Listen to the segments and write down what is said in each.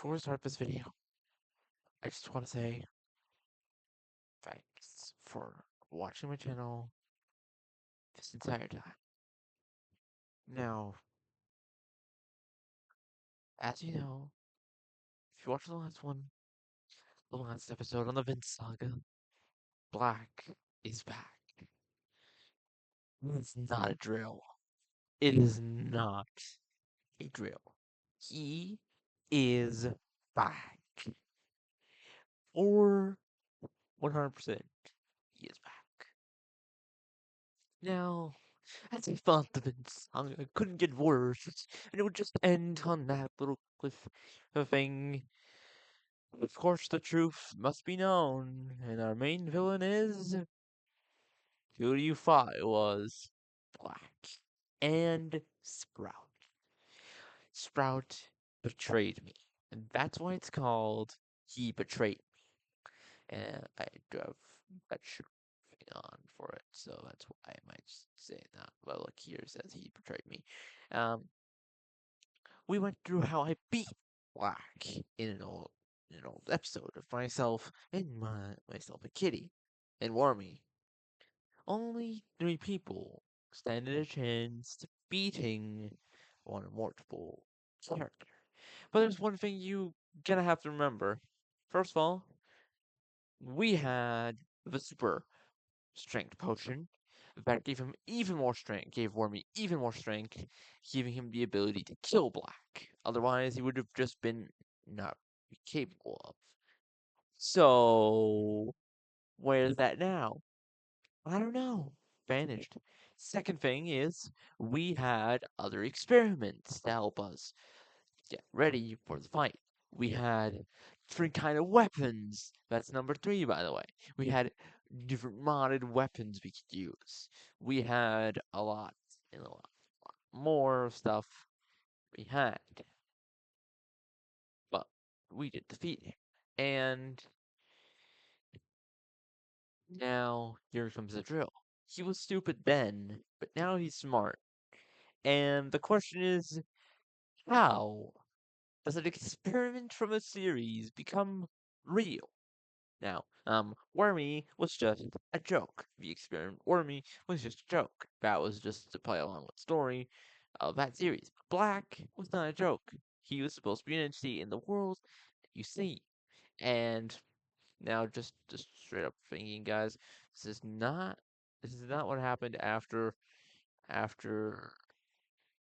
Before we start this video, I just want to say thanks for watching my channel this entire time. Now, as you know, if you watched the last episode on the Vince Saga, Black is back. It's not a drill. It is not a drill. He is back. For 100%, he is back. Now, as I thought the Vince Saga couldn't get worse, and it would just end on that little cliff thing. Of course, the truth must be known, and our main villain is who you thought it was Black and Sprout. Sprout betrayed me, and that's why it's called He Betrayed Me. And I do have that shirt on for it, so that's why I might say that. Well, look here, it says He Betrayed Me. Um, we went through how I beat Black in an old episode of myself and myself and Kitty and Wormy. Only 3 people stand a chance to beating one immortal character. But there's one thing you gonna have to remember. First of all, we had the super strength potion that gave him even more strength, gave Wormy even more strength, giving him the ability to kill Black. Otherwise, he would have just been not capable of. So, where's that now? I don't know. Vanished. Second thing is, we had other experiments to help us get ready for the fight. We had different kind of weapons. That's number 3, by the way. We had different modded weapons we could use. We had a lot and a lot more stuff we had. But we did defeat him. And now here comes the drill. He was stupid then, but now he's smart. And the question is, how does an experiment from a series become real? Now, Wormy was just a joke. The experiment Wormy was just a joke. That was just to play along with the story of that series. Black was not a joke. He was supposed to be an entity in the world that you see. And now just straight up thinking, guys, this is not what happened after after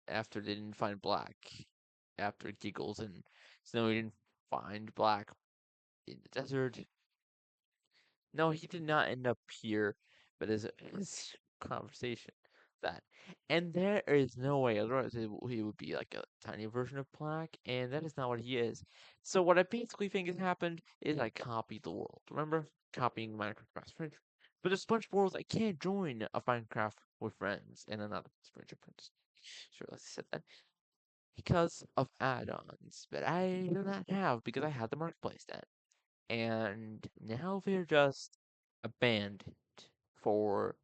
they didn't find Black. After Giggles and Snowy didn't find Black in the desert. No, he did not end up here, but his conversation that. And there is no way, otherwise he would be like a tiny version of Black, and that is not what he is. So what I basically think has happened is I copied the world. Remember? Copying Minecraft Friendship. But there's a bunch of worlds I can't join a Minecraft with friends and another Friendship Friends. Sure, let's said that. Because of add-ons that I do not have because I had the marketplace then. And now they're just abandoned for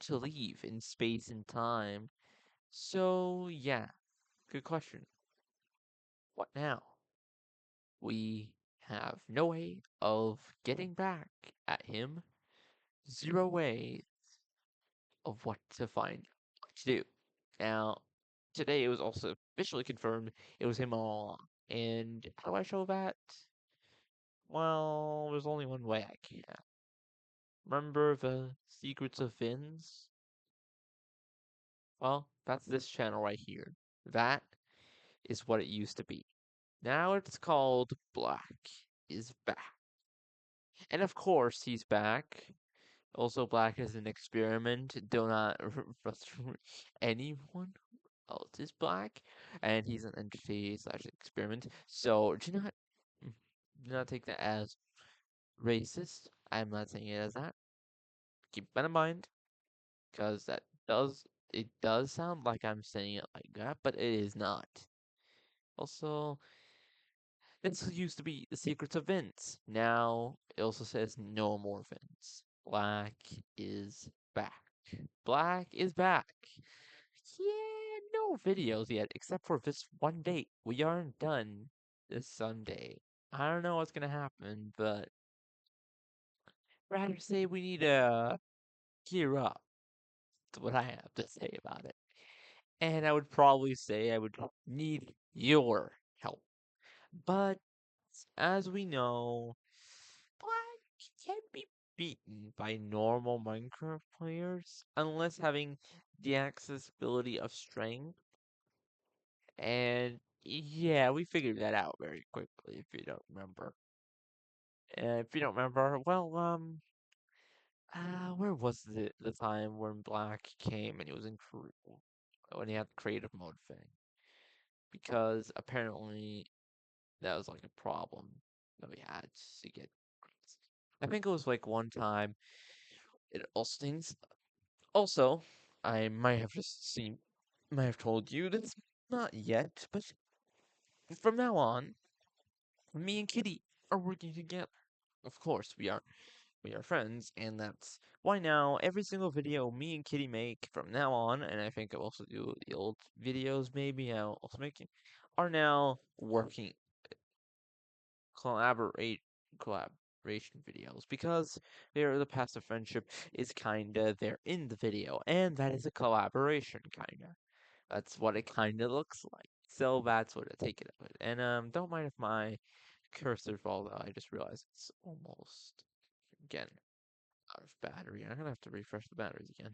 to leave in space and time. So yeah, good question. What now? We have no way of getting back at him. Zero way of what to do. Now, today it was also officially confirmed it was him all along. And how do I show that? Well, there's only one way I can. Remember the Secrets of Fins? Well, that's this channel right here. That is what it used to be. Now it's called Black is Back. And of course, he's back. Also, Black is an experiment. Do not frustrate anyone else is Black. And he's an entity slash experiment. So do not take that as racist. I'm not saying it as that. Keep that in mind. Because it does sound like I'm saying it like that, but it is not. Also, this used to be the Secrets of Vince. Now it also says no more Vince. Black is back. Black is back. Yeah, no videos yet, except for this one date. We aren't done. this Sunday. I don't know what's gonna happen, but rather say we need to gear up. That's what I have to say about it. And I would probably say I would need your help. But as we know, Black can't be beaten by normal Minecraft players unless having the accessibility of strength. And yeah, we figured that out very quickly if you don't remember. If you don't remember, well, where was the time when Black came and he was in when he had the creative mode thing? Because apparently that was like a problem that we had to get. I think it was like one time. It also things. Also, I might have might have told you this, not yet, but from now on, me and Kitty are working together. Of course, we are friends, and that's why now every single video me and Kitty make from now on, and I think I'll also do the old videos maybe I'll also make it, are now working collaborate collaboration videos because the passive friendship is kinda there in the video, and that is a collaboration kinda. That's what it kinda looks like. So that's what I take it of it. And don't mind if my cursor falls out. I just realized it's almost again out of battery. I'm gonna have to refresh the batteries again.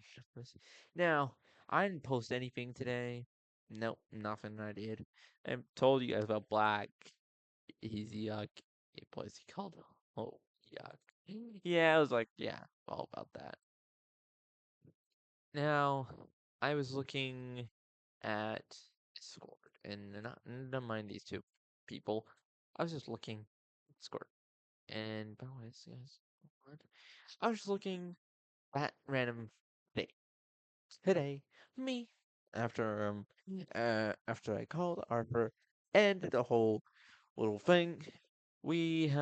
Now, I didn't post anything today. Nope, nothing I did. I told you guys about Black. He's yuck. What is he called? Oh, yuck. Yeah, I was like, yeah, all about that. Now, I was looking at Discord, and don't mind these two people. I was just looking at Discord, and by the way, guys, what? I was just looking at random thing today. Me after I called Arthur and the whole little thing, we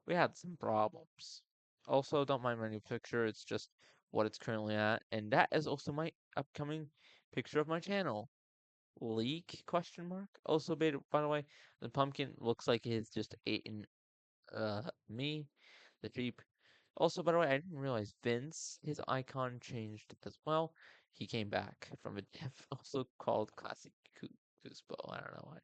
we had some problems. Also, don't mind my new picture. It's just what it's currently at, and that is also my upcoming picture of my channel. Leak? Question mark. Also, by the way, the pumpkin looks like he's just eaten me, the sheep. Also, by the way, I didn't realize Vince, his icon changed as well. He came back from a diff, also called Classic Cuspo. I don't know why.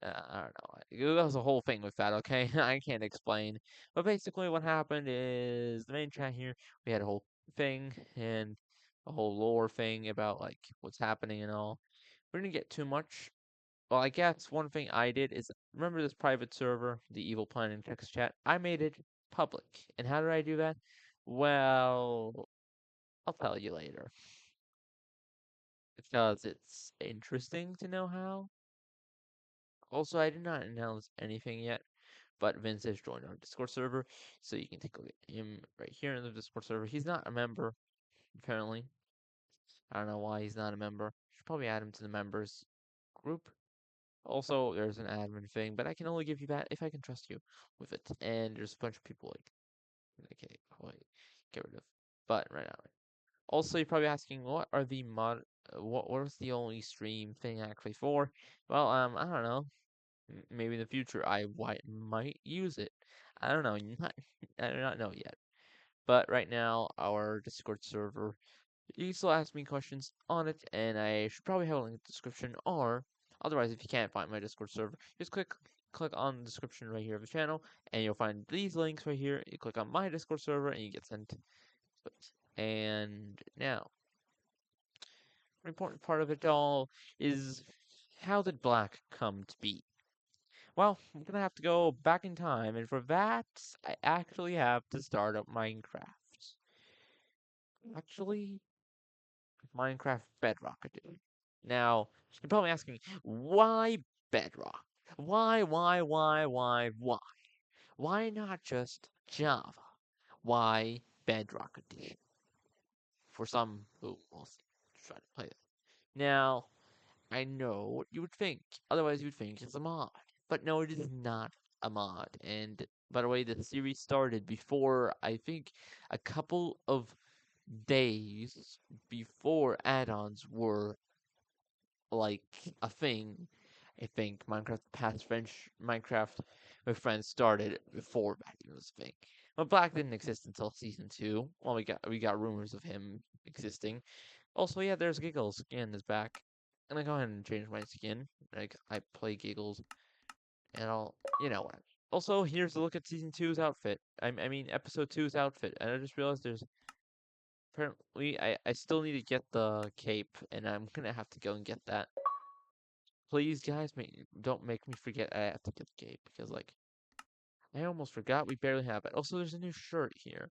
I don't know. That was a whole thing with that, okay? I can't explain. But basically, what happened is the main chat here, we had a whole thing and a whole lore thing about like what's happening and all. We didn't get too much. Well, I guess one thing I did is remember this private server, the Evil Planet text chat? I made it public. And how did I do that? Well, I'll tell you later. Because it's interesting to know how. Also, I did not announce anything yet, but Vince has joined our Discord server, so you can take a look at him right here in the Discord server. He's not a member, apparently. I don't know why he's not a member. Should probably add him to the members group. Also, there's an admin thing, but I can only give you that if I can trust you with it. And there's a bunch of people okay, wait, get rid of. But right now, right. Also, you're probably asking, what are the what was the only stream thing actually for? Well, I don't know. Maybe in the future might use it. I don't know. Not, I do not know yet. But right now, our Discord server, you can still ask me questions on it, and I should probably have a link in the description. Or otherwise, if you can't find my Discord server, just click on the description right here of the channel, and you'll find these links right here. You click on my Discord server, and you get sent to it. And now, the important part of it all is how did Black come to be? Well, I'm gonna have to go back in time, and for that, I actually have to start up Minecraft. Actually, Minecraft Bedrock Edition. Now, you're probably asking, why Bedrock? Why? Why not just Java? Why Bedrock Edition? For some who will try to play it. Now, I know what you would think. Otherwise, you'd think it's a mod. But no, it is not a mod. And by the way, the series started before, I think, a couple of days before add ons were like a thing. I think Minecraft with friends started before Batman was a thing. But Black didn't exist until season 2. Well, we got rumors of him existing. Also, yeah, there's Giggles. Skin is back. I'm gonna go ahead and change my skin. Like I play Giggles, and I'll, you know what. Also, here's a look at season two's outfit. I mean, episode two's outfit. And I just realized there's apparently I still need to get the cape, and I'm gonna have to go and get that. Please, guys, don't make me forget I have to get the cape because like I almost forgot we barely have it. Also, there's a new shirt here.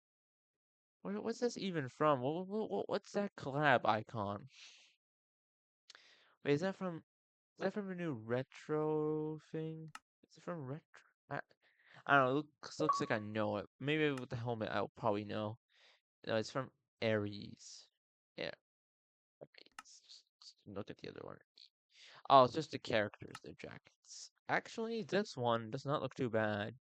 What's this even from? What's that collab icon? Wait, is that from a new retro thing? Is it from retro? I, I don't know. Looks like I know it. Maybe with the helmet, I'll probably know. No, it's from Ares. Yeah, Ares. Just look at the other one. Oh, it's just the characters, their jackets. Actually, this one does not look too bad.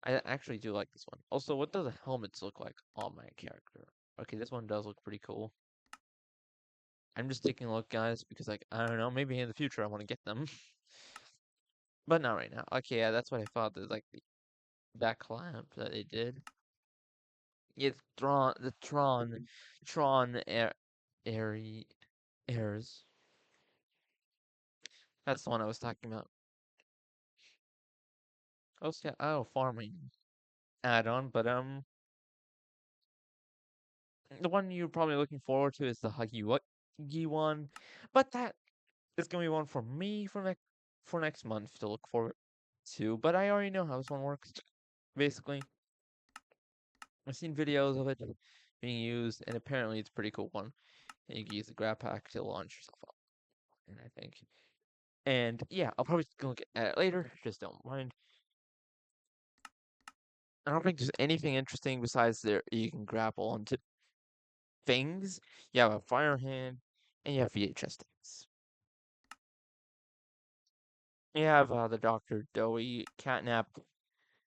I actually do like this one. Also, what does the helmets look like on my character? Okay, this one does look pretty cool. I'm just taking a look, guys, because like I don't know, maybe in the future I want to get them, but not right now. Okay, yeah, that's what I thought. There's like that collab that they did. Yeah, Tron Airy Airs. That's the one I was talking about. Oh, yeah, farming add-on, but the one you're probably looking forward to is the Huggy Wuggy one, but that is gonna be one for me for next month to look forward to. But I already know how this one works. Basically, I've seen videos of it being used, and apparently it's a pretty cool one. And you can use the grab pack to launch yourself up. And I think, and yeah, I'll probably go look at it later. Just don't mind. I don't think there's anything interesting besides there you can grapple onto things. You have a fire hand, and you have VHS tapes. You have the Doctor, Doughy, Catnap,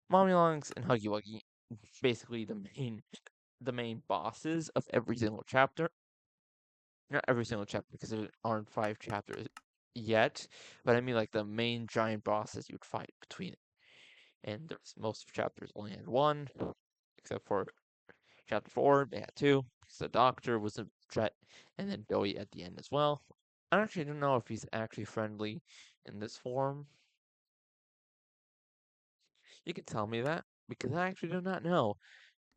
Mommy Longs, and Huggy Wuggy. Basically, the main bosses of every single chapter. Not every single chapter because there aren't 5 chapters yet, but I mean like the main giant bosses you'd fight between it. And most of chapters only had one, except for chapter 4, they had two. Because the Doctor was a threat, and then Doughy at the end as well. I actually don't know if he's actually friendly in this form. You can tell me that because I actually do not know.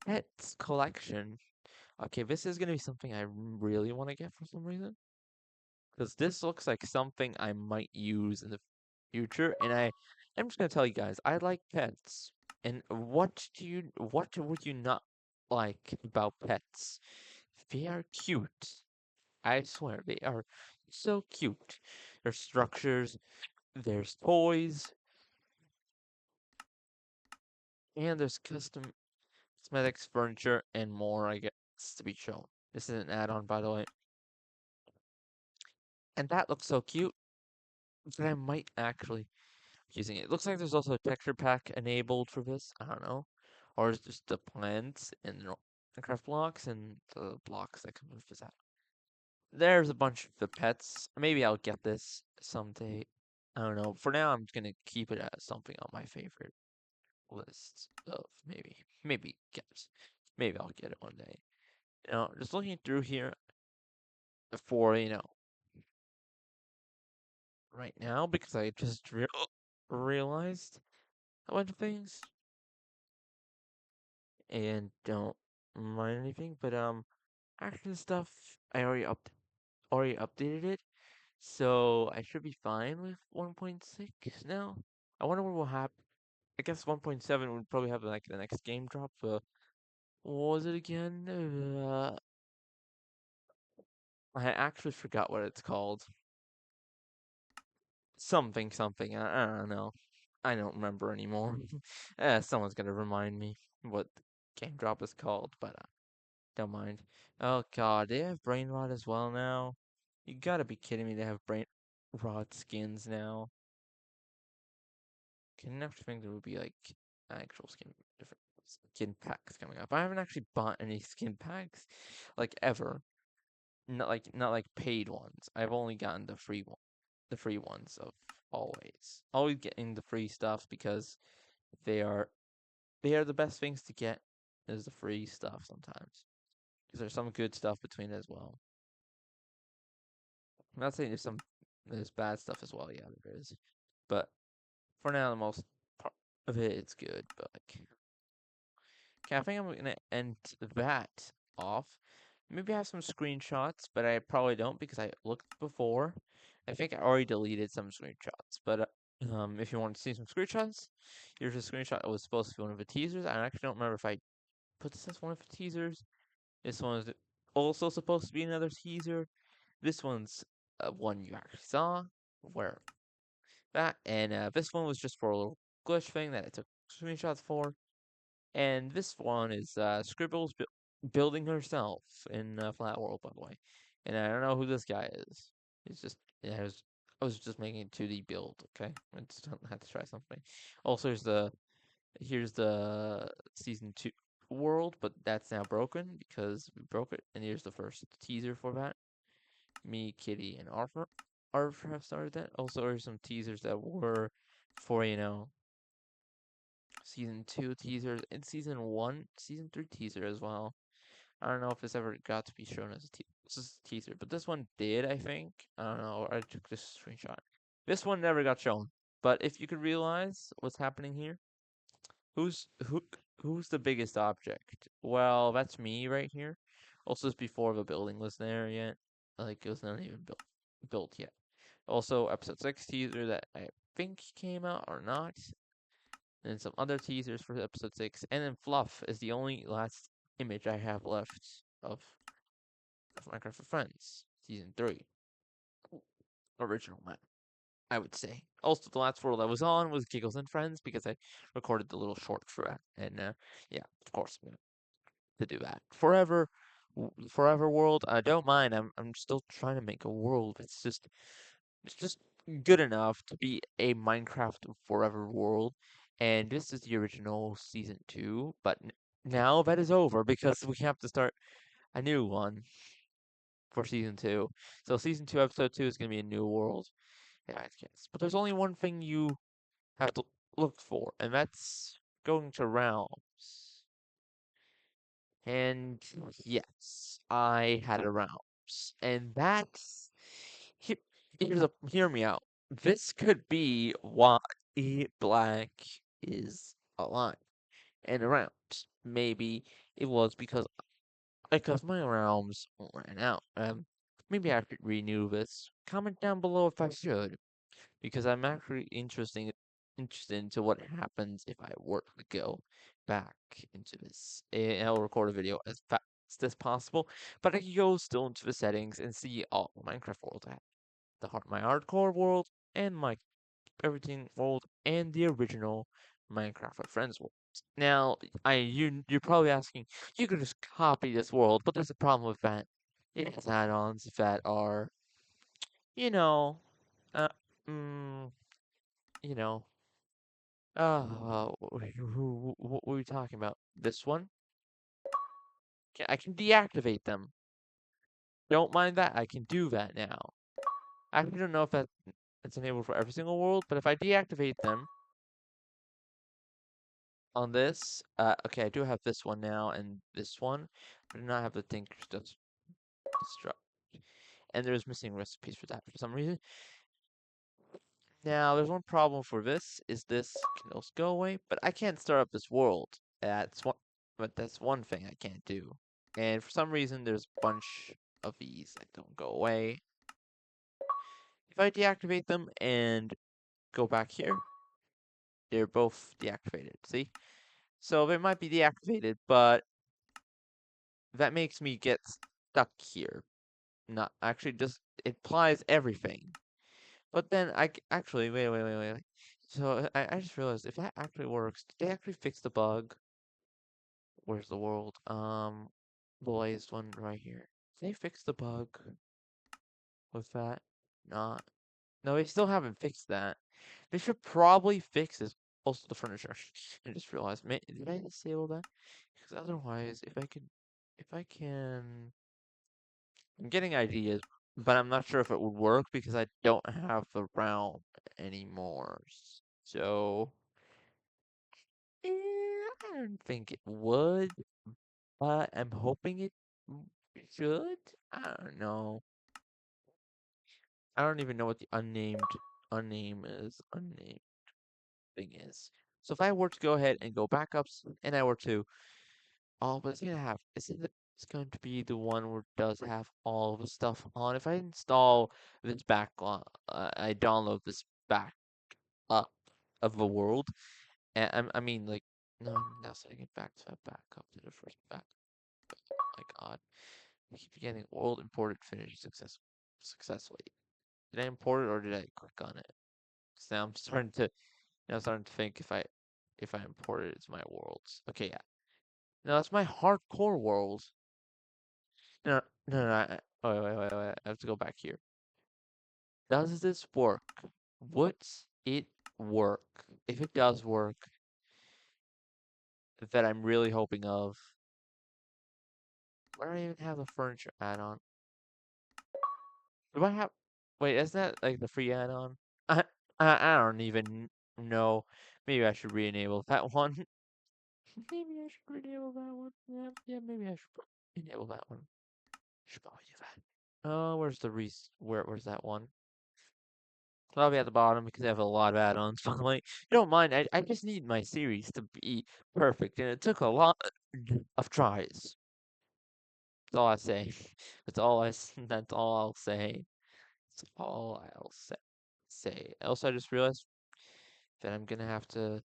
Pets collection. Okay, this is gonna be something I really want to get for some reason. Because this looks like something I might use in the future, and I'm just gonna tell you guys, I like pets. And what would you not like about pets? They are cute. I swear, they are so cute. There's structures, there's toys, and there's custom cosmetics, furniture, and more, I guess, to be shown. This is an add-on, by the way. And that looks so cute that I might actually using it. It looks like there's also a texture pack enabled for this. I don't know. Or it's just the plants and the Minecraft blocks and the blocks that come with that. There's a bunch of the pets. Maybe I'll get this someday. I don't know. For now, I'm just gonna keep it as something on my favorite list of maybe get. Maybe I'll get it one day. Just looking through here for right now because I just realized a bunch of things and don't mind anything. But action stuff, I already updated it, so I should be fine with 1.6 now. I wonder what will happen. I guess 1.7 would probably have like the next game drop. What was it again? I actually forgot what it's called. Something something. I don't know. I don't remember anymore. Someone's gonna remind me what the game drop is called, but don't mind. Oh god, they have brain rot as well now. You gotta be kidding me, they have brain rot skins now. Can never think there would be like actual different skin packs coming up. I haven't actually bought any skin packs like ever. Not like paid ones. I've only gotten the free ones of always. Always getting the free stuff because they are they are the best things to get is the free stuff sometimes. Because there's some good stuff between it as well. I'm not saying there's bad stuff as well, yeah, there is. But for now the most part of it it's good, but like okay, I think I'm gonna end that off. Maybe I have some screenshots, but I probably don't because I looked before. I think I already deleted some screenshots, but if you want to see some screenshots, here's a screenshot that was supposed to be one of the teasers. I actually don't remember if I put this as one of the teasers. This one is also supposed to be another teaser. This one's one you actually saw, where that, and this one was just for a little glitch thing that I took screenshots for. And this one is Scribbles building herself in Flat World, by the way. And I don't know who this guy is. He's just, yeah, I was just making a 2D build, okay? I just had to try something. Also, here's the season 2 world, but that's now broken because we broke it. And here's the first teaser for that. Me, Kitty, and Arthur. Arthur have started that. Also, there's some teasers that were for, season 2 teasers and season 3 teaser as well. I don't know if this ever got to be shown as a teaser, but this one did, I think. I don't know. I took this screenshot. This one never got shown. But if you could realize what's happening here, who's who who's the biggest object? Well, that's me right here. Also, it's before the building was there yet. Like it was not even built yet. Also, episode 6 teaser that I think came out or not, and some other teasers for episode 6, and then Fluff is the only last image I have left of Minecraft for Friends, season 3, original map, I would say. Also, the last world I was on was Giggles and Friends because I recorded the little short for that, and yeah, of course, I'm gonna to do that. Forever World, I don't mind. I'm still trying to make a world. It's just good enough to be a Minecraft Forever World. And this is the original season 2, but now that is over because we have to start a new one for season 2. So season 2, episode 2 is going to be a new world. Yeah, I guess. But there's only one thing you have to look for, and that's going to realms. And yes, I had a realms. And that's he- hear me out. This could be why Black is alive and around. Maybe it was because my realms ran out. Maybe I should renew this. Comment down below if I should, because I'm actually interested into what happens if I were to go back into this. And I'll record a video as fast as possible, but I can go still into the settings and see all Minecraft world I have. My hardcore world and my everything world and the original Minecraft with Friends world. Now, you're probably asking, you could just copy this world, but there's a problem with that. It has add-ons that are, you know, uh, mm, you know, what were we talking about? This one? I can deactivate them. Don't mind that. I can do that now. I actually don't know if that's enabled for every single world, but if I deactivate them on this, okay, I do have this one now and this one. I do not have the Thinker's Destruct. And there's missing recipes for that for some reason. Now, there's one problem for this, is this can also go away, but I can't start up this world. That's one thing I can't do. And for some reason, there's a bunch of these that don't go away. If I deactivate them and go back here, they're both deactivated, see? So they might be deactivated, but that makes me get stuck here. Not actually just it applies everything. But then actually wait. So I just realized if that actually works, did they actually fix the bug? Where's the world? The latest one right here. Did they fix the bug with that? Not. No, they still haven't fixed that. They should probably fix this. Also the furniture. I just realized. Did I disable that? Because otherwise, if I can, I'm getting ideas. but I'm not sure if it would work because I don't have the realm anymore. So, I don't think it would, but I'm hoping it should. I don't know. I don't even know what the unnamed thing is. So if I were to go ahead and go backups, and I were to, oh, but it's going to be the one where it does have all the stuff on. If I install this I download this back up of the world, and I mean like, no, I'm now setting it back to backup to the first back. Oh my God, I keep getting world imported finished successfully. Did I import it or did I click on it? Because now I'm starting to think if I import it, it's my worlds. Okay, yeah. No, that's my hardcore world. No, no, no. Wait. I have to go back here. Does this work? Would it work? If it does work, that I'm really hoping of. Why do I even have the furniture add-on? Do I have? Wait, isn't that like the free add-on? I don't even know. Maybe I should re-enable that one. Maybe I should re-enable that one. Yeah, maybe I should enable that one. Should probably do that. Oh, where's that one? I'll be at the bottom because I have a lot of add-ons. Finally, you don't mind. I just need my series to be perfect, and it took a lot of tries. That's all I say. That's all I'll say. That's all I'll say. Also, I just realized that I'm gonna have to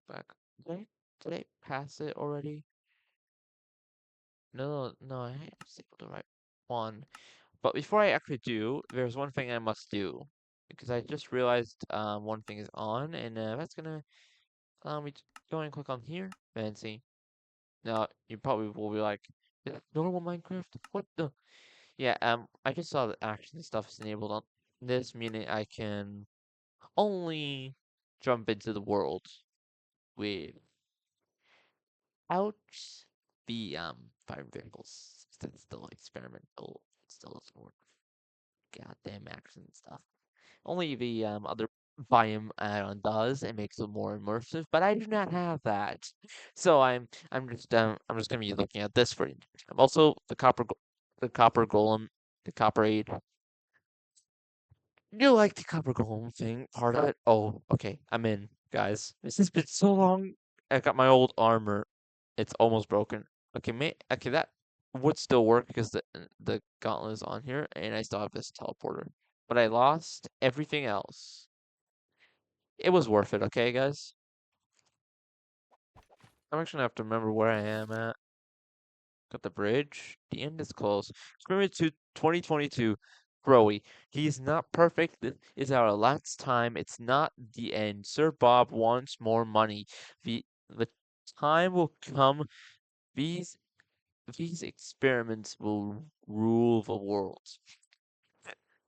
back. Did I pass it already? No, I disabled the right one. But before I actually do, there's one thing I must do because I just realized one thing is on, and that's gonna allow me to go and click on here and see. Now you probably will be like, "Is that normal Minecraft? What the?" Yeah, I just saw that action stuff is enabled on this, meaning I can only jump into the world without the fire vehicles. That's still experimental. It still doesn't work. Goddamn action stuff. Only the other biome add-on does. It makes it more immersive, but I do not have that. So I'm just gonna be looking at this for you. Also the copper golem, the copper aid. You like the copper golem thing part of it? Oh, okay. I'm in, guys. This has been so long. I got my old armor. It's almost broken. Okay, that would still work because the gauntlet is on here, and I still have this teleporter. But I lost everything else. It was worth it, okay, guys? I'm actually gonna have to remember where I am at. Got the bridge. The end is close. Scrimmage to 2022. Broy. He's not perfect. This is our last time. It's not the end. Sir Bob wants more money. The time will come. These these experiments will rule the world.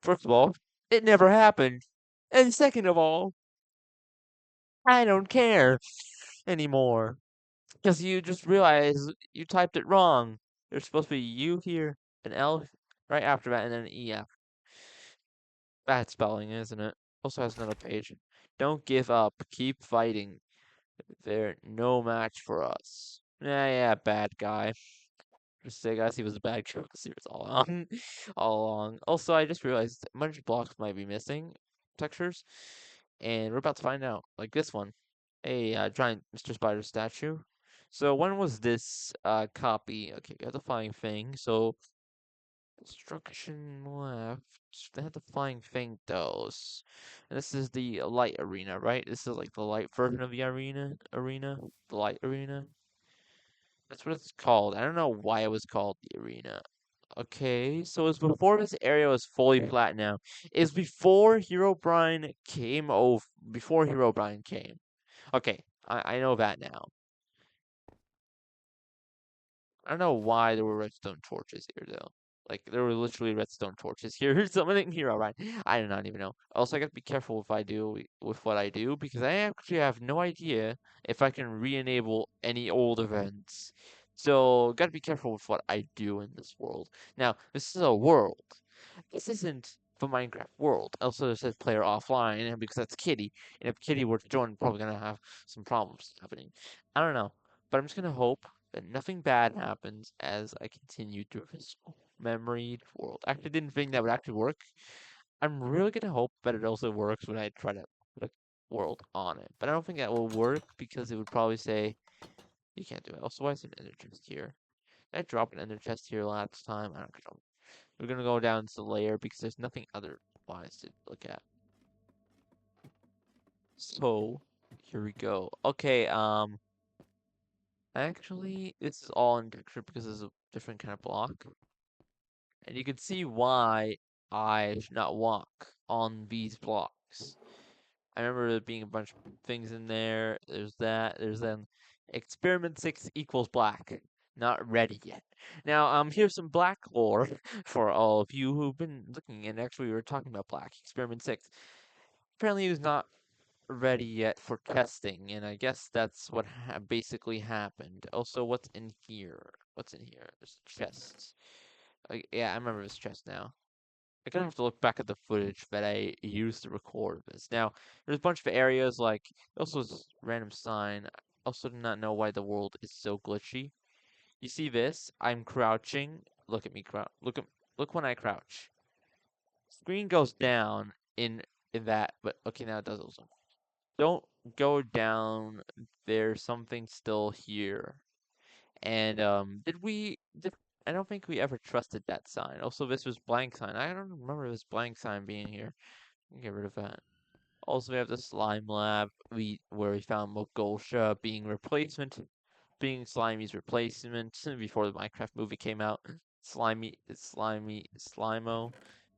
First of all, it never happened. And second of all, I don't care anymore. Because you just realize you typed it wrong. There's supposed to be U here, an L right after that, and then an EF. Bad spelling, isn't it? Also has another page. Don't give up. Keep fighting. They're no match for us. Yeah, bad guy. Just say, guys, he was a bad guy. Series all along. All along. Also, I just realized a bunch of blocks might be missing. Textures. And we're about to find out. Like this one. A giant Mr. Spider statue. So when was this copy? Okay, we have the flying thing. So destruction left. They had the flying thing though. And this is the light arena, right? This is like the light version of the arena. The light arena. That's what it's called. I don't know why it was called the arena. Okay, so it's before this area was fully flat now. Is before Herobrine came over. Before Herobrine came. Okay, I know that now. I don't know why there were redstone torches here though. Like there were literally redstone torches here. Something here, right? I do not even know. Also, I gotta be careful if I do with what I do because I actually have no idea if I can re-enable any old events. So gotta be careful with what I do in this world. Now, this is a world. this isn't the Minecraft world. Also, it says player offline, and because that's Kitty, and if Kitty were to join, probably gonna have some problems happening. I don't know, but I'm just gonna hope that nothing bad happens as I continue through this memory world. I actually didn't think that would actually work. I'm really gonna hope that it also works when I try to put a world on it, but I don't think that will work because it would probably say you can't do it. Also, why is there an ender chest here? Did I dropped an ender chest here last time. I don't know. We're gonna go down to the layer because there's nothing otherwise to look at. So here we go. Okay, actually this is all in texture because it's a different kind of block. And you can see why I should not walk on these blocks. I remember there being a bunch of things in there. There's that. There's then experiment 6 equals black. Not ready yet. Now, here's some black lore for all of you who've been looking, and actually we were talking about black. Experiment 6. Apparently it was not ready yet for testing, and I guess that's what basically happened. Also, what's in here? What's in here? There's a chest. Yeah, I remember this chest now. I'm gonna have to look back at the footage that I used to record this. Now, there's a bunch of areas like also this random sign. I also do not know why the world is so glitchy. You see this? I'm crouching. Look at me crouch. Look when I crouch. Screen goes down in that, but okay, now it does also. Don't go down. There's something still here. And did I don't think we ever trusted that sign. Also, this was blank sign. I don't remember this blank sign being here. Get rid of that. Also, we have the slime lab. Where we found Mogosha being Slimy's replacement before the Minecraft movie came out. Slimo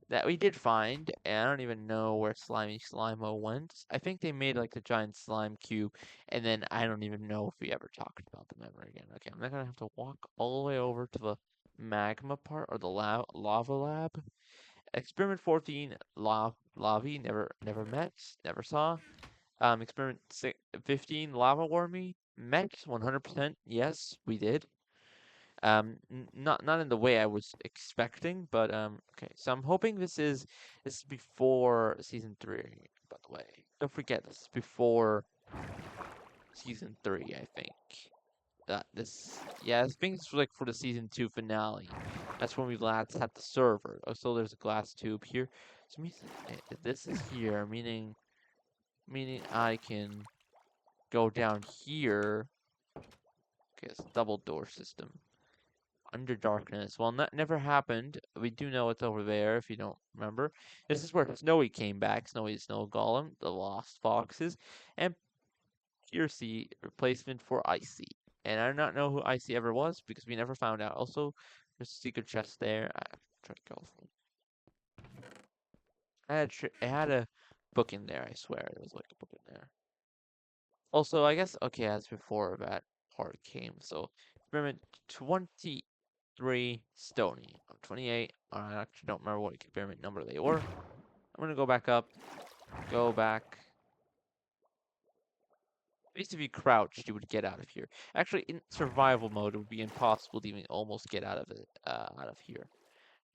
that we did find, and I don't even know where Slimy Slimo went. I think they made like the giant slime cube, and then I don't even know if we ever talked about them ever again. Okay, I'm not gonna have to walk all the way over to the magma part or the lava lab. Experiment 14, Lavi, never met, never saw. Experiment 15, Lava Wormy, met 100%. Yes, we did. Not in the way I was expecting, but okay. So I'm hoping this is before season 3. By the way, don't forget this is before season 3. I think I think it's like for the season 2 finale. That's when we last had the server. Oh, so there's a glass tube here. So means this is here, meaning I can go down here. Okay, it's a double door system. Under darkness. Well, that never happened. We do know it's over there, if you don't remember. This is where Snowy came back. Snowy Snow Golem, the Lost Foxes, and Piercy, replacement for Icy. And I do not know who Icy ever was, because we never found out. Also, there's a secret chest there. I try to go for I had a book in there, I swear. There was like a book in there. Also, I guess, okay, as before that part came. So, experiment 23 Stony. I'm 28. I actually don't remember what experiment number they were. I'm gonna go back up. Go back. At least if you crouched, you would get out of here. Actually, in survival mode, it would be impossible to even almost get out of it, out of here.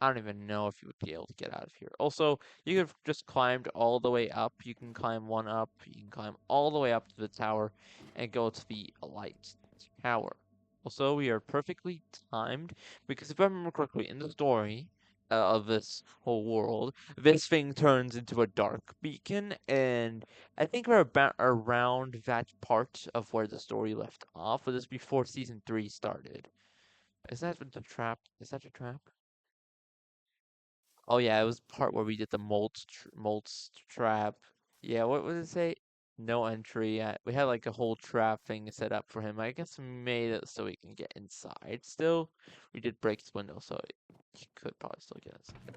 I don't even know if you would be able to get out of here. Also, you could have just climbed all the way up. You can climb one up. You can climb all the way up to the tower and go to the light tower. Also, we are perfectly timed because if I remember correctly, in the story of this whole world, this thing turns into a dark beacon, and I think we're about around that part of where the story left off. But this before season 3 started. Is that the trap? Is that a trap? Oh yeah, it was the part where we did the molts trap. Yeah, what would it say? No entry. Yeah, we had like a whole trap thing set up for him. I guess we made it so he can get inside. Still, we did break his window, so he could probably still get inside.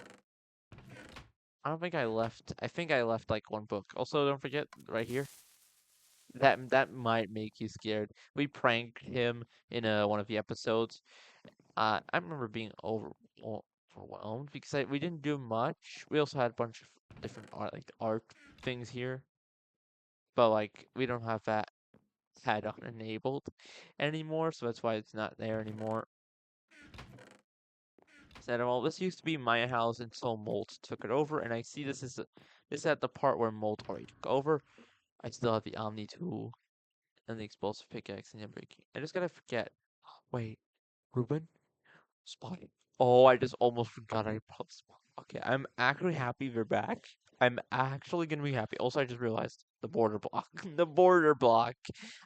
I don't think I left. I think I left like one book. Also, don't forget right here. That might make you scared. We pranked him in one of the episodes. I remember being overwhelmed because we didn't do much. We also had a bunch of different art things here, but like we don't have that add-on enabled anymore, so that's why it's not there anymore. Said, well, this used to be my house until Molt took it over, and I see this is at the part where Molt already took over. I still have the Omni tool and the explosive pickaxe and the breaking. I just gotta forget. Wait, Ruben? Spotted. Oh, I just almost forgot I probably spotted. Okay, I'm actually happy they're back. I'm actually gonna be happy. Also, I just realized the border block. The border block.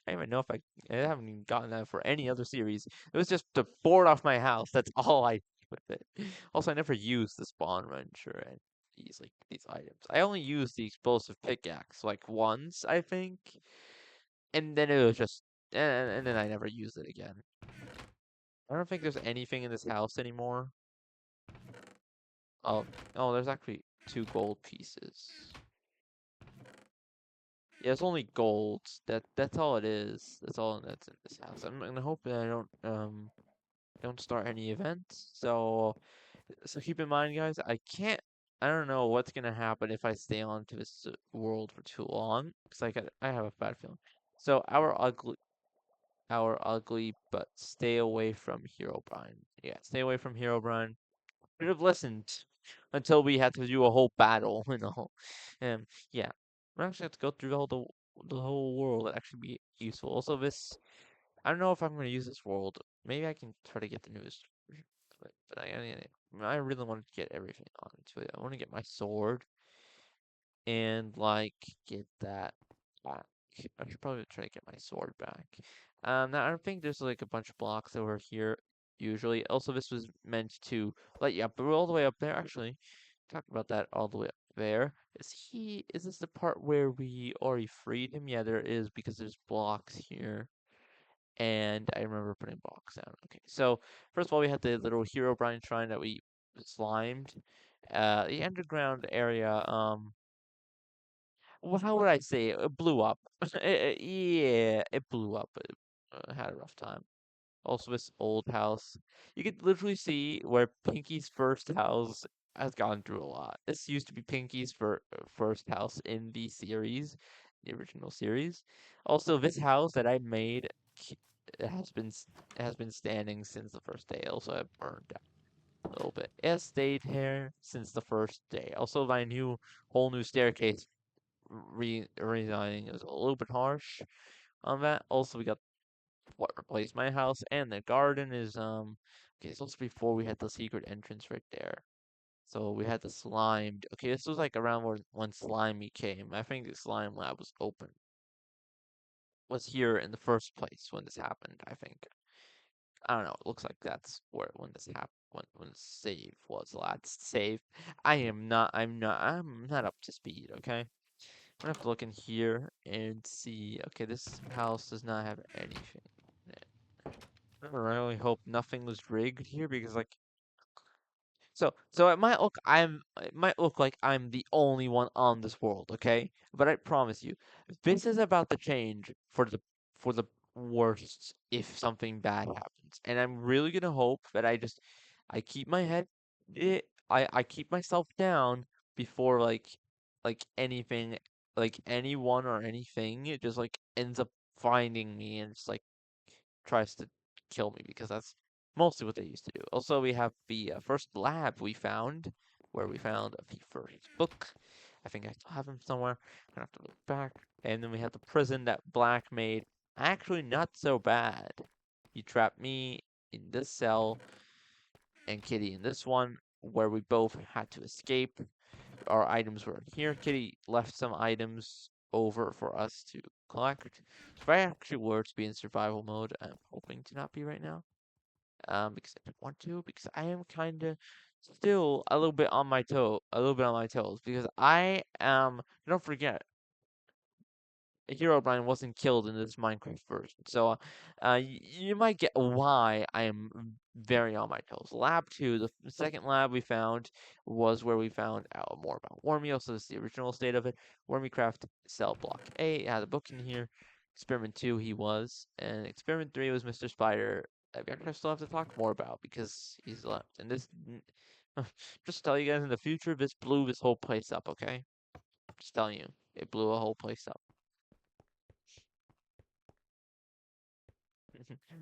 I don't even know if I haven't even gotten that for any other series. It was just to board off my house. That's all I did with it. Also, I never used the spawn wrencher and these items. I only used the explosive pickaxe like once, I think, and then it was just and then I never used it again. I don't think there's anything in this house anymore. Oh, oh, there's actually 2 gold pieces. Yeah, it's only gold. That's all it is. That's all that's in this house. I'm gonna hope that I don't start any events. So keep in mind, guys, I don't know what's gonna happen if I stay on to this world for too long. Cause I have a bad feeling. So our ugly, but stay away from Herobrine. Yeah, stay away from Herobrine. Should have listened until we had to do a whole battle, you know. Yeah, we actually have to go through the whole world. That'd actually be useful. Also, I don't know if I'm going to use this world. Maybe I can try to get the newest version, but I really want to get everything onto it. I want to get my sword and like get that back. I should probably try to get my sword back. Now I don't think there's like a bunch of blocks over here usually. Also, this was meant to let you up, but we're all the way up there. Actually, talk about that all the way up there. Is this the part where we already freed him? Yeah, there is because there's blocks here. And I remember putting blocks down. Okay, so first of all, we had the little Herobrine shrine that we slimed. The underground area, well, how would I say it? It blew up. Yeah, it blew up. It had a rough time. Also, this old house. You could literally see where Pinky's first house has gone through a lot. This used to be Pinky's first house in the series, the original series. Also, this house that I made it has been standing since the first day. Also, it burned down a little bit. It has stayed here since the first day. Also, my whole new staircase redesigning is a little bit harsh on that. Also, we got what replaced my house, and the garden is okay. So it's before we had the secret entrance right there. So we had the slimed. Okay, this was like around when Slimy came. I think the slime lab was open. Was here in the first place when this happened. I think. I don't know. It looks like that's where when this happened. When save was last save. I'm not up to speed. Okay. I'm gonna have to look in here and see. Okay, this house does not have anything in it. I really hope nothing was rigged here because like so it might look like I'm the only one on this world, okay? But I promise you, this is about to change for the worst if something bad happens. And I'm really gonna hope that I keep my head I keep myself down before like anything like anyone or anything it just like ends up finding me and just like tries to kill me because that's mostly what they used to do. Also, we have the first lab we found, where we found the first book. I think I still have him somewhere. I'm gonna have to look back. And then we have the prison that Black made. Actually, not so bad. He trapped me in this cell and Kitty in this one, where we both had to escape. Our items were here. Kitty left some items over for us to collect. If I actually were to be in survival mode, I'm hoping to not be right now. Because I don't want to, because I am kind of still a little bit on my toes, because I am, don't forget, Herobrine wasn't killed in this Minecraft version. So, you might get why I am very on my toes. Lab 2, the second lab we found was where we found out more about Wormio. So this is the original state of it. Wormycraft cell block A. It had a book in here. Experiment 2 he was. And Experiment 3 was Mr. Spider. I still have to talk more about because he's left. And this, just to tell you guys in the future, this blew this whole place up, okay? Just telling you, it blew a whole place up.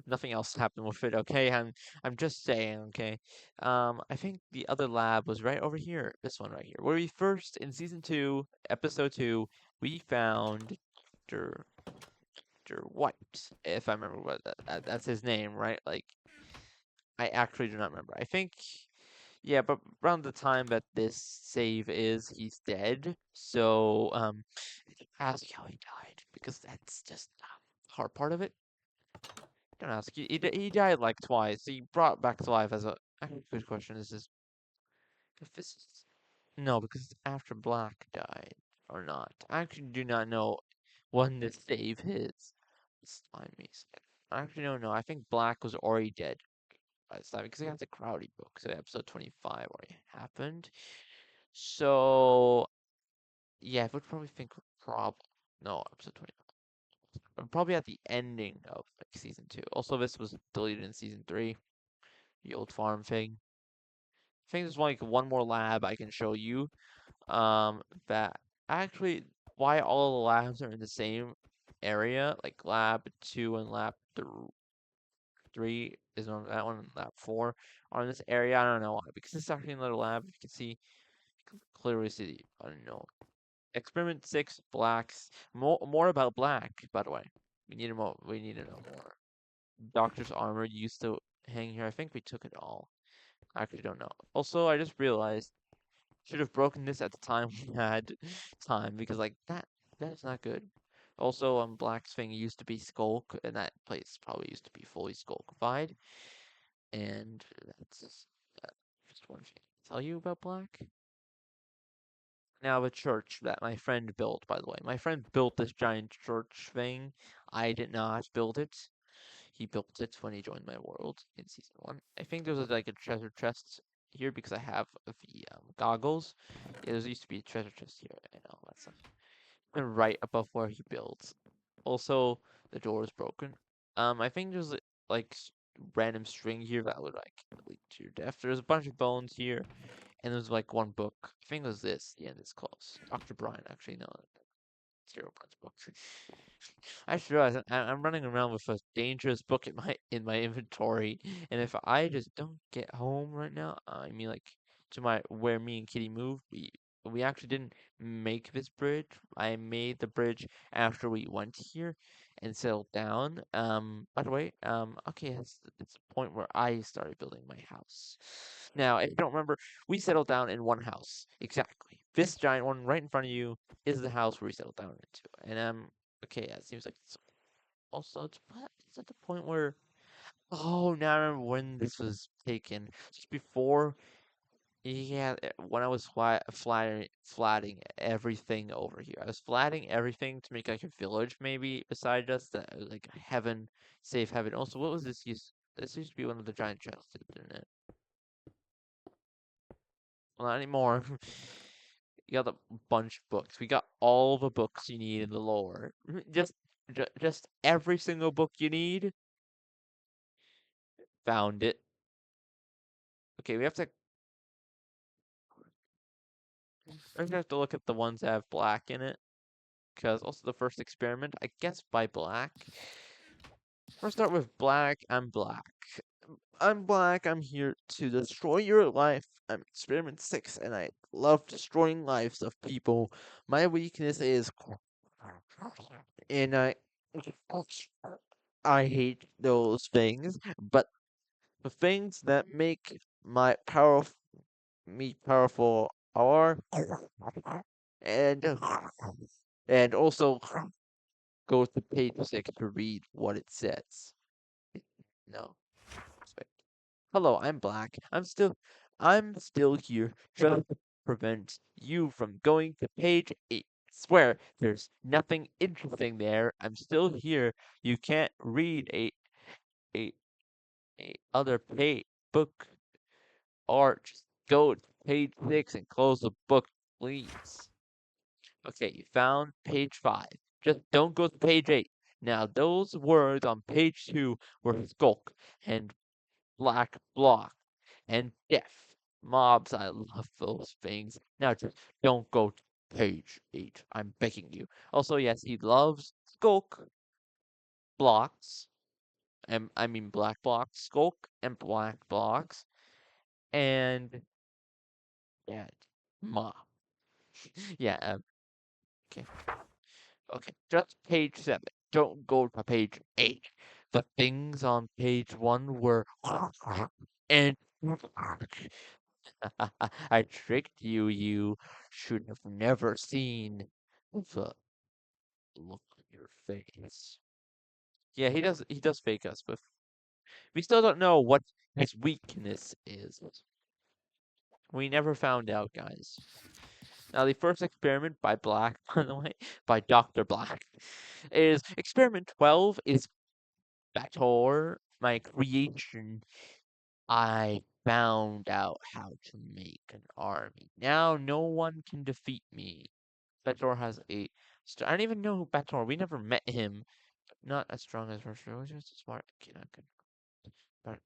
Nothing else happened with it, okay? I'm just saying, okay? I think the other lab was right over here. This one right here. Where we first, in season 2, episode 2, we found Dr. White, if I remember what that's his name, right? Like, I actually do not remember. I think, yeah, but around the time that this save is, he's dead. So, ask how he died, because that's just hard part of it. Don't ask. He died like twice. He brought back to life as a. Actually, good question. Is this if this is no, because it's after Black died or not? I actually do not know when this save is. Slime me. I actually don't know. I think Black was already dead by this time because he has the Crowdy book. So episode 25 already happened. So yeah, I would probably think probably no episode 25. Probably at the ending of like season 2. Also, this was deleted in season 3. The old farm thing. I think there's like one more lab I can show you. That actually why all the labs are in the same area, like lab 2 and lab 3 is on that one, and lab 4 are in this area. I don't know why, because it's actually another lab. You can see, you can clearly see. I don't know. Experiment 6, blacks. More about black, by the way. We need to know. We need to know more. Doctor's armor used to hang here. I think we took it all. I actually don't know. Also, I just realized should have broken this at the time we had time because like that's not good. Also, Black's thing used to be Skulk, and that place probably used to be fully Skulkified. And that's just one thing to tell you about Black. Now the church that my friend built, by the way. My friend built this giant church thing. I did not build it. He built it when he joined my world in season 1. I think there's like a treasure chest here because I have the goggles. Yeah, there used to be a treasure chest here. I know that's right above where he builds. Also, the door is broken. I think there's like random string here that would like lead to your death. There's a bunch of bones here, and there's like one book. I think it was this. The end is close. Dr. Brian, actually, no, Zero Punch books. I just realized I'm running around with a dangerous book in my inventory, and if I just don't get home right now, I mean like to my where me and Kitty moved, we actually didn't make this bridge. I made the bridge after we went here and settled down. By the way, okay, it's a point where I started building my house. Now, if you don't remember, we settled down in one house exactly. This giant one right in front of you is the house where we settled down into, and okay, yeah, it seems like it's also it's at the point where oh now I remember when this was taken. Just before yeah, when I was flatting everything over here. I was flatting everything to make like a village maybe beside us that like heaven, safe heaven. Also, what was this use? This used to be one of the giant chests, didn't it? Well, not anymore. You got a bunch of books. We got all the books you need in the lore. Just every single book you need. Found it. Okay, we're gonna have to look at the ones that have black in it. Because also the first experiment, I guess by black. We'll start with black. I'm black. I'm black. I'm here to destroy your life. I'm experiment 6, and I love destroying lives of people. My weakness is, and I hate those things. But the things that make my me powerful are, and also go to page 6 to read what it says. No. Hello, I'm Black. I'm still here to prevent you from going to page 8. Swear, there's nothing interesting there. I'm still here. You can't read a, a other page book or just go to page 6 and close the book, please. Okay, you found page 5. Just don't go to page 8. Now, those words on page 2 were skulk and black block and death. Mobs, I love those things. Now just don't go to page 8. I'm begging you. Also, yes, he loves skulk blocks I mean Black Box, Skulk and Black Box, and yeah, Ma. Yeah, okay. Okay, just page 7. Don't go to page 8. The things on page 1 were and I tricked you. You should have never seen the look on your face. Yeah, he does fake us, but we still don't know what his weakness is. We never found out, guys. Now, the first experiment by Black, by the way, by Dr. Black, is experiment 12 is Bator, my creation. I found out how to make an army. Now no one can defeat me. Bator has a. I don't even know who Bator. We never met him. Not as strong as Roshan. Just smart. Okay, not good. But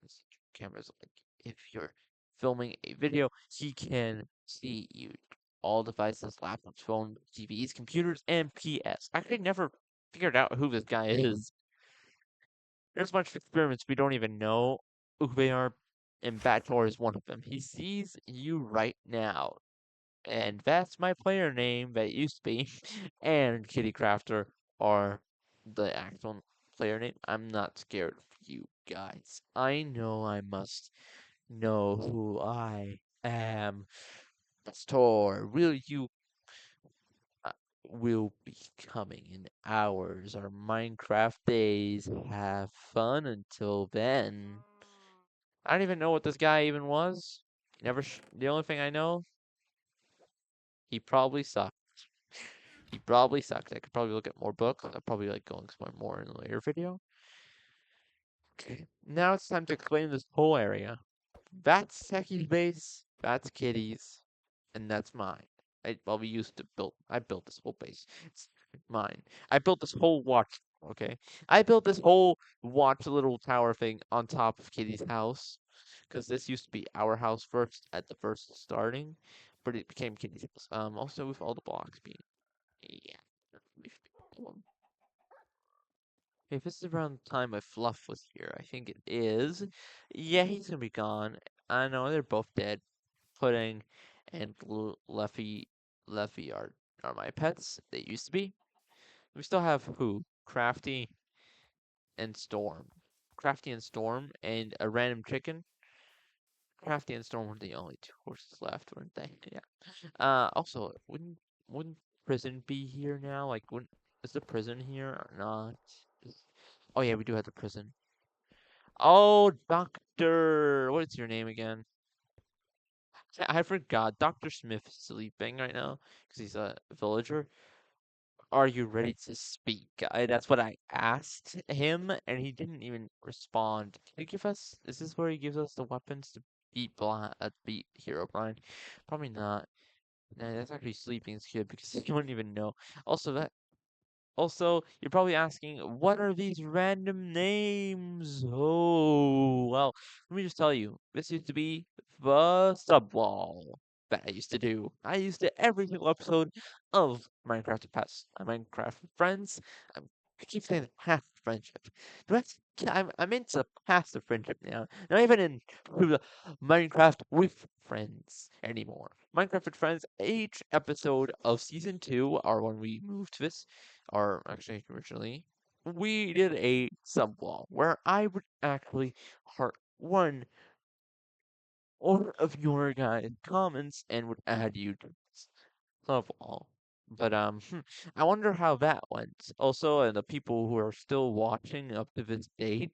cameras like if you're filming a video, he can see you. All devices, laptops, phones, TVs, computers, and PS. I actually never figured out who this guy is. There's a bunch of experiments we don't even know who they are, and Bator is one of them. He sees you right now, and that's my player name that used to be, and Kitty Crafter are the actual player name. I'm not scared of you guys. I know I must know who I am. Store, will you uh, will be coming in hours. Our Minecraft days. Have fun until then. I don't even know what this guy even was. Never. The only thing I know, he probably sucked. He probably sucked. I could probably look at more books. I'll probably like go and explain more in a later video. Okay. Now it's time to explain this whole area. That's Techie's base. That's Kitty's, and that's mine. We used to build. I built this whole base. It's mine. I built this whole watch. Okay. I built this whole watch little tower thing on top of Kitty's house, because this used to be our house first at the first starting, but it became Kitty's house. Also with all the blocks being, yeah. If this is around the time my Fluff was here, I think it is. Yeah, he's gonna be gone. I know they're both dead. Pudding and Leffy are my pets. They used to be. We still have who? Crafty and Storm. Crafty and Storm and a random chicken. Crafty and Storm were the only two horses left, weren't they? Yeah. Also, wouldn't prison be here now? Like, wouldn't is the prison here or not? Oh yeah, we do have the prison. Oh, Doctor, what is your name again? I forgot. Dr. Smith is sleeping right now because he's a villager. Are you ready to speak? That's what I asked him, and he didn't even respond. Can you give us? Is this where he gives us the weapons to beat Hero Brian? Probably not. Nah, that's actually sleeping's good because he wouldn't even know. Also, you're probably asking, what are these random names? Oh, well, let me just tell you, this used to be the subwall that I used to do. I used to every single episode of Minecraft with Pets, Minecraft with Friends. I keep saying past friendship. I'm into passive friendship now. Not even in the Minecraft with friends anymore. Minecraft with friends, each episode of season 2, or when we moved to this, or actually originally, we did a subwall where I would actually heart one or of your guys' comments and would add you to this subwall. But I wonder how that went. Also, and the people who are still watching up to this date,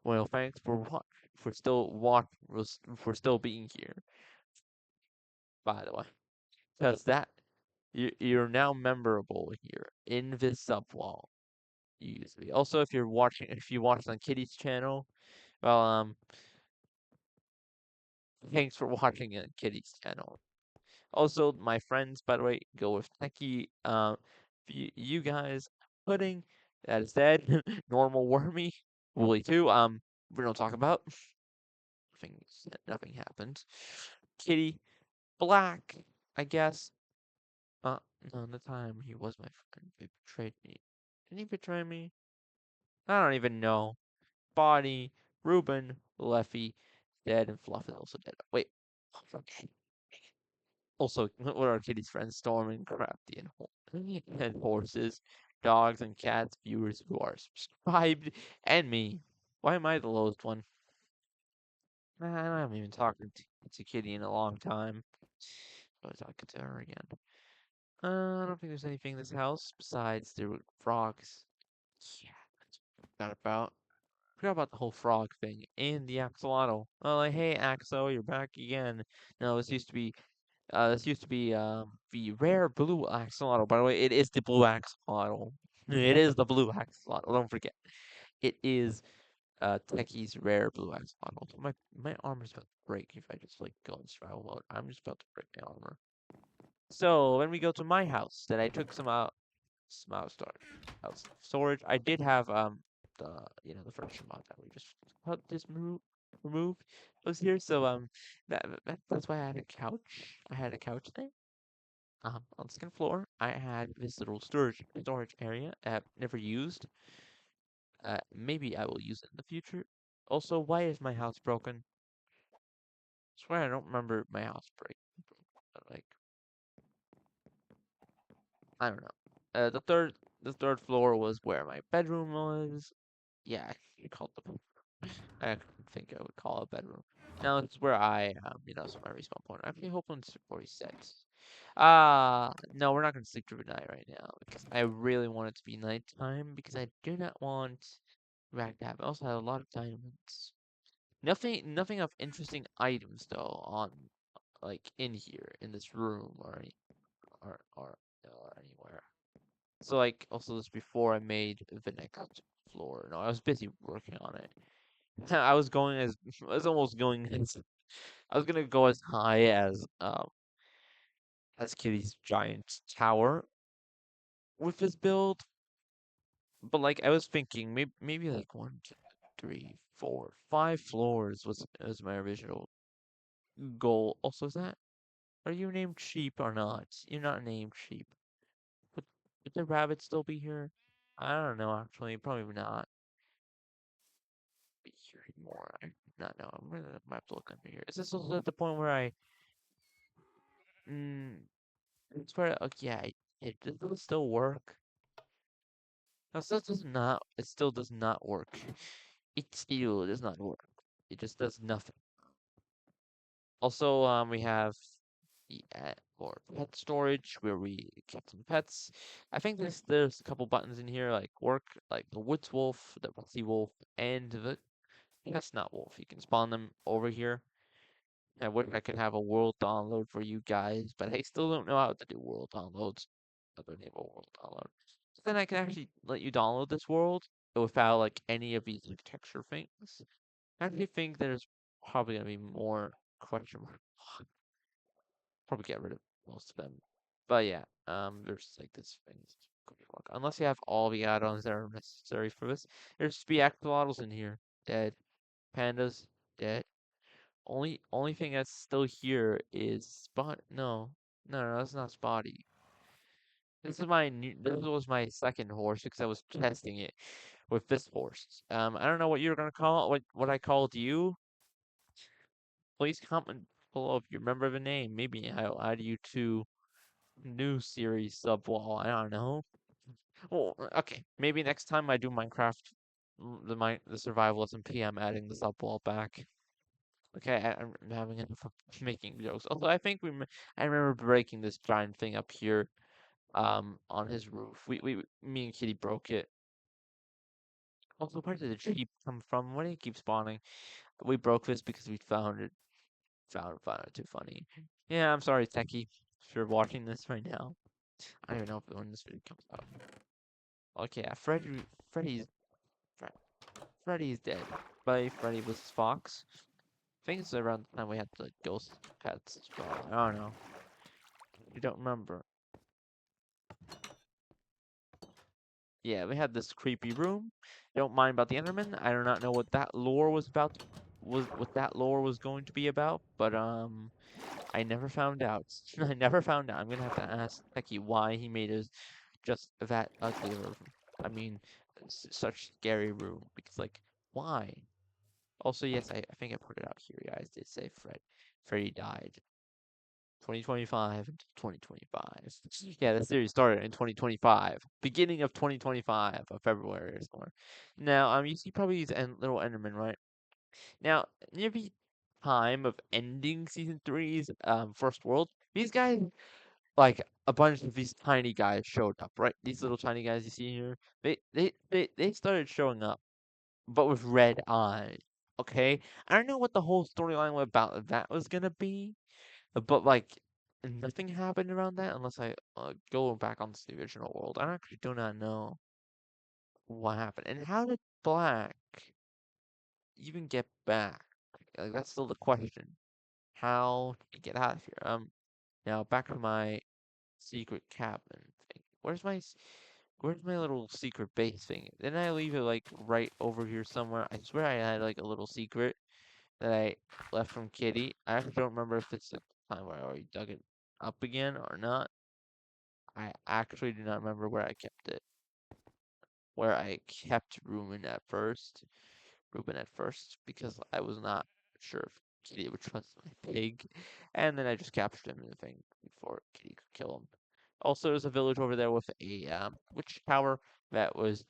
well, thanks for still for still being here. By the way, because you're now memorable here in this subwall. Usually. Also, if you watch on Kitty's channel, well, thanks for watching on Kitty's channel. Also, my friends, by the way, go with Techie. You guys, Pudding, that is dead. Normal Wormy, Wooly too. We don't talk about. Nothing happened. Kitty, Black, I guess. Uh, no, the time he was my friend, he betrayed me. Didn't he betray me? I don't even know. Spotty, Ruben, Leffy, dead, and Fluff is also dead. Wait. Okay. Also, what are Kitty's friends? Storm and Crafty and horses, dogs and cats, viewers who are subscribed, and me. Why am I the lowest one? I haven't even talked to Kitty in a long time. So I talking to her again. I don't think there's anything in this house besides the frogs. Yeah, that's what I forgot about. Forgot about the whole frog thing and the axolotl. Oh, like, hey, Axo, you're back again. No, this used to be the rare blue axolotl. By the way, it is the blue axolotl. It is the blue axolotl. Don't forget. It is Techie's rare blue axolotl. So my armor's about to break if I just like go in survival mode. I'm just about to break my armor. So when we go to my house, then I took some storage. I did have the furniture mod that we just removed was here. So that's why I had a couch. I had a couch thing. On the second floor, I had this little storage area never used. Maybe I will use it in the future. Also, why is my house broken? I swear I don't remember my house breaking. Like, I don't know. The third floor was where my bedroom was. Yeah, you called the I don't think I would call it a bedroom. Now it's where it's my respawn point. I'm actually hoping it's 46. No, we're not gonna sleep through the night right now because I really want it to be nighttime because I do not want Rack to happen. I also have a lot of diamonds. Nothing of interesting items though on like in here in this room or anywhere. So like also this before I made the next floor. No, I was busy working on it. I was going as I was almost going as I was gonna go as high as Kitty's giant tower with this build, but like I was thinking maybe like 1, 2, 3, 4, 5 floors was my original goal. Also, are you named Sheep or not? You're not named Sheep. Would, would the rabbit still be here? I don't know actually, probably not be here anymore. I do not know. I'm gonna have to look under here. Is this also at the point where I it's where okay, yeah, does it still work? No, it still does not. It still does not work. It still does not work. It just does nothing. Also, we have the or pet storage where we kept some pets. I think there's a couple buttons in here like work, like the woods wolf, the rusty wolf, and the chestnut wolf. You can spawn them over here. I wish I could have a world download for you guys, but I still don't know how to do world downloads. Other enable world download. So then I can actually let you download this world without like any of these like texture things. I actually think there's probably gonna be more question mark. Probably get rid of most of them. But yeah, there's like this thing. Unless you have all the add-ons that are necessary for this. There's just be axolotls in here. Dead. Pandas, dead. Only thing that's still here is Spot. No, that's not Spotty. This was my second horse because I was testing it with this horse. I don't know what you're gonna call what I called you. Please comment below if you remember the name. Maybe I'll add you to new series subwall. I don't know. Well, okay. Maybe next time I do Minecraft, the survivalist and PM adding the subwall back. Okay, I'm having enough of making jokes. Also, I think I remember breaking this giant thing up here, on his roof. Me and Kitty broke it. Also, where did the sheep come from? Why do you keep spawning? We broke this because we found it too funny. Yeah, I'm sorry, Techie, if you're watching this right now. I don't even know when this video comes out. Okay, yeah, Freddy's, Fre- Freddy's dead. By Freddy was Fox. I think it's around the time we had the ghost pets as well. I don't know. You don't remember. Yeah, we had this creepy room. Don't mind about the Enderman. I do not know what that lore was about. Was what that lore was going to be about, but I never found out. I never found out. I'm gonna have to ask Techie why he made us just that ugly room. I mean, such scary room because like Why? Also, yes, I think I put it out here, guys. Did say Freddy died 2025 until 2025. Yeah, the series started in 2025, beginning of 2025, of February or somewhere. Now, you see probably these little Endermen, right? Now, near the time of ending season three's first world, these guys, like a bunch of these tiny guys, showed up, right? These little tiny guys you see here, they started showing up, but with red eyes. Okay, I don't know what the whole storyline about that was gonna be, but like nothing happened around that unless I go back onto the original world. I actually do not know what happened and how did Black even get back? Like that's still the question. How to get out of here? Now back to my secret cabin thing. Where's my little secret base thing? Didn't I leave it like right over here somewhere? I swear I had like a little secret that I left from Kitty. I actually don't remember if it's the time where I already dug it up again or not. I actually do not remember where I kept it. Where I kept Ruben at first, because I was not sure if Kitty would trust my pig, and then I just captured him in the thing before Kitty could kill him. Also, there's a village over there with a witch tower that was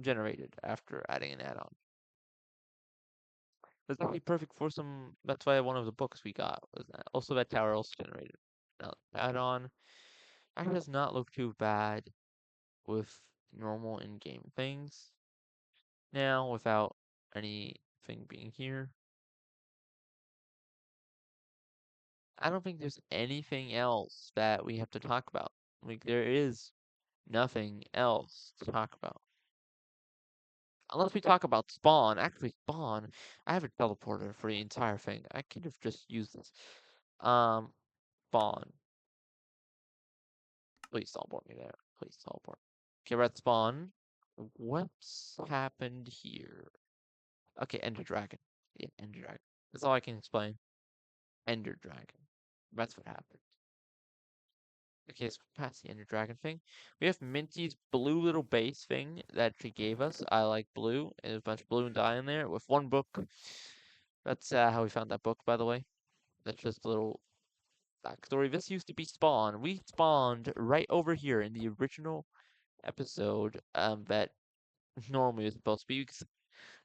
generated after adding an add-on. That's actually perfect for some. That's why one of the books we got was that. Also, that tower also generated an add-on. Actually, does not look too bad with normal in-game things now without anything being here. I don't think there's anything else that we have to talk about. Like, there is nothing else to talk about. Unless we talk about Spawn. Actually, Spawn, I have a teleporter for the entire thing. I could have just used this. Spawn. Please teleport me there. Please teleport. Okay, red Spawn. What's happened here? Okay, Ender Dragon. Yeah, Ender Dragon. That's all I can explain. Ender Dragon. That's what happened. Okay, so past the Ender Dragon thing. We have Minty's blue little base thing that she gave us. I like blue. And there's a bunch of blue and dye in there with one book. That's how we found that book, by the way. That's just a little backstory. This used to be Spawn. We spawned right over here in the original episode that normally was supposed to be,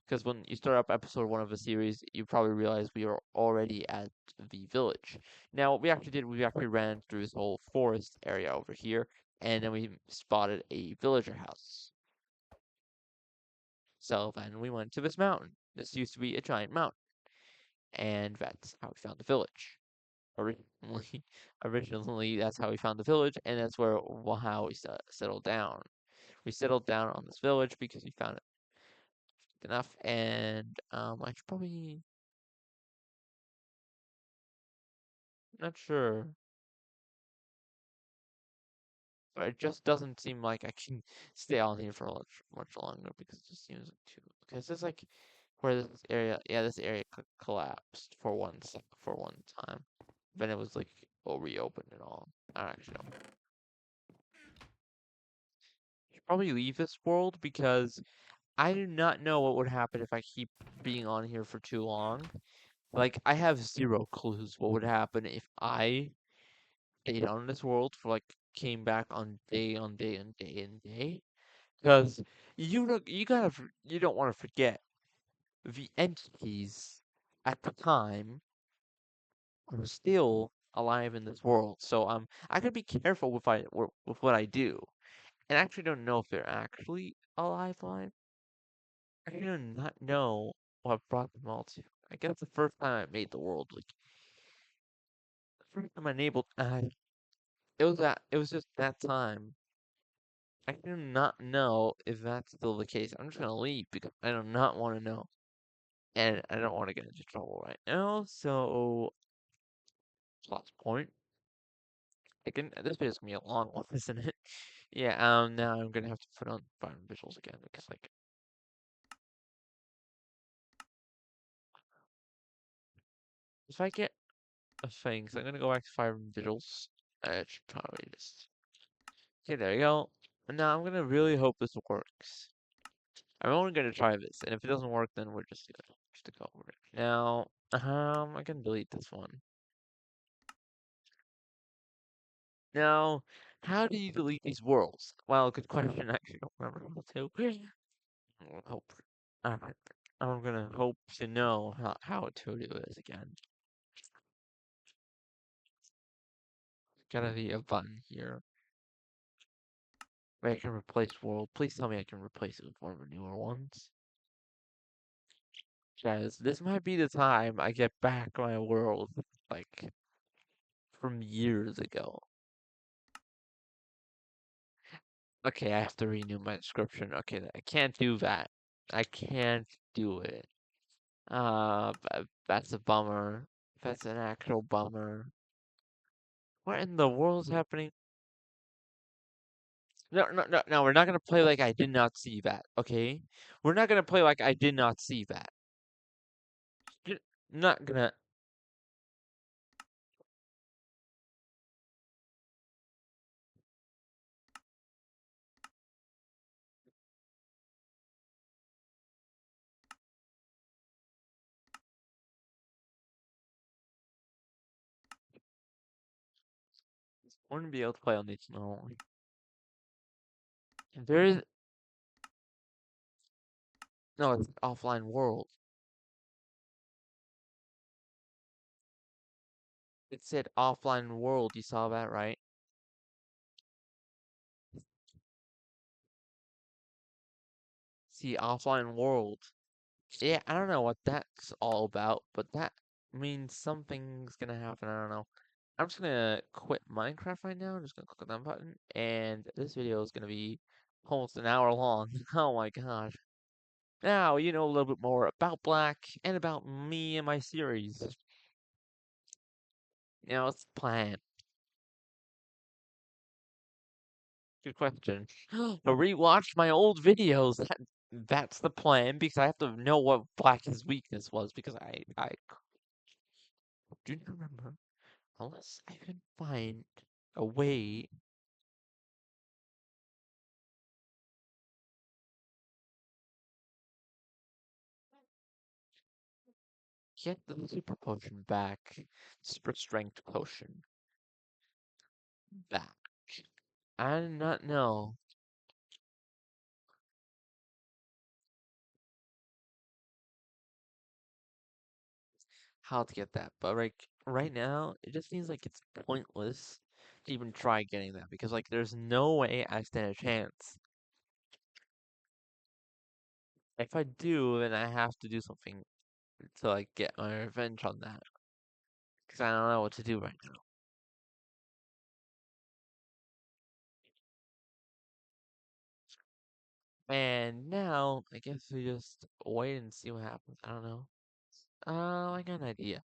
because when you start up episode 1 of the series, you probably realize we are already at the village. Now, what we actually did, we actually ran through this whole forest area over here, and then we spotted a villager house. So then we went to this mountain. This used to be a giant mountain, and that's how we found the village. Originally, originally that's how we found the village, and that's how we settled down. We settled down on this village because we found it enough, and I should probably not sure. But it just doesn't seem like I can stay on here for much longer because it just seems like too. Because it's like where this area, yeah, this area collapsed for for one time. Then it was like reopened and all. I actually don't. Should probably leave this world because I do not know what would happen if I keep being on here for too long. Like I have zero clues what would happen if I stayed on this world for like came back on day on day and day and day. Because you don't want to forget the entities at the time are still alive in this world. So I gotta be careful with what I do. And I actually don't know if they're actually alive. I do not know what brought them all to. I guess the first time I made the world, like the first time I enabled, it was just that time. I do not know if that's still the case. I'm just gonna leave because I do not want to know. And I don't want to get into trouble right now, so lots point. This video's gonna be a long one, isn't it? Yeah, now I'm gonna have to put on fire visuals again because like if I get a thing, so I'm gonna go back to fire visuals. I should probably just okay, there you go. And now I'm gonna really hope this works. I'm only gonna try this, and if it doesn't work, then we're just gonna go over it. Now, I can delete this one. Now, how do you delete these worlds? Well, good question. I actually don't remember how to. Hope. Alright. I'm gonna hope to know how to do this again. Gotta be a button here. Wait, I can replace world. Please tell me I can replace it with one of the newer ones. Guys, this might be the time I get back my world, like, from years ago. Okay, I have to renew my description. Okay, I can't do that. I can't do it. That's a bummer. That's an actual bummer. What in the world is happening? No, no, no, no, we're not gonna play like I did not see that, okay? We're not gonna play like I did not see that. You're not gonna. Wouldn't be able to play on these normally. There is no, it's offline world. It said offline world. You saw that, right? See, offline world. Yeah, I don't know what that's all about, but that means something's gonna happen. I don't know. I'm just gonna quit Minecraft right now. I'm just gonna click on that button, and this video is gonna be almost an hour long. Oh my gosh. Now you know a little bit more about Black and about me and my series. It's planned. Good question. To rewatch my old videos. That's the plan because I have to know what Black's weakness was because I do not remember unless I can find a way. Get the super potion back. Super strength potion back. I do not know how to get that, but like right now, it just seems like it's pointless to even try getting that because like there's no way I stand a chance. If I do, then I have to do something to like get my revenge on that because I don't know what to do right now. And now, I guess we just wait and see what happens. I don't know. I got an idea.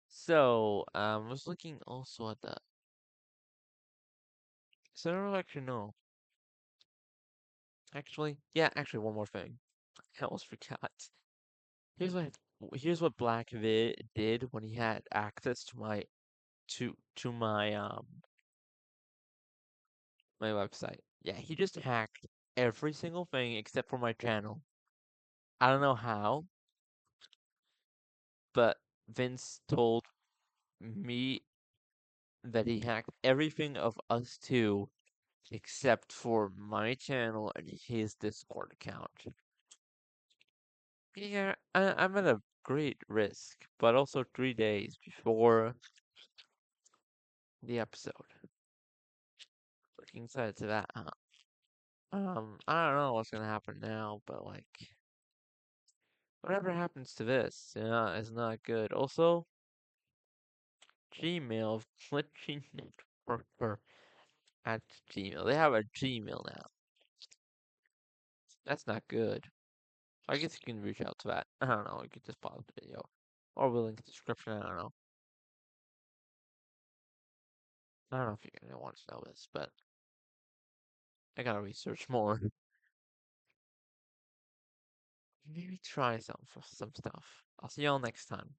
So, I was looking also at the. So I don't actually know. Actually, yeah, actually, one more thing. I almost forgot. Here's what here's what did when he had access to my to my website. Yeah, he just hacked every single thing except for my channel. I don't know how, but Vince told me that he hacked everything of us two except for my channel and his Discord account. Yeah, I'm at a great risk, but also 3 days before the episode. Looking forward to that, huh? I don't know what's gonna happen now, but like, whatever happens to this, is not good. Also, Gmail, glitching network at Gmail. They have a Gmail now. That's not good. I guess you can reach out to that. I don't know. You could just pause the video. Or we'll link the description. I don't know. I don't know if you're gonna want to know this, but I gotta research more. Maybe try some stuff. I'll see y'all next time.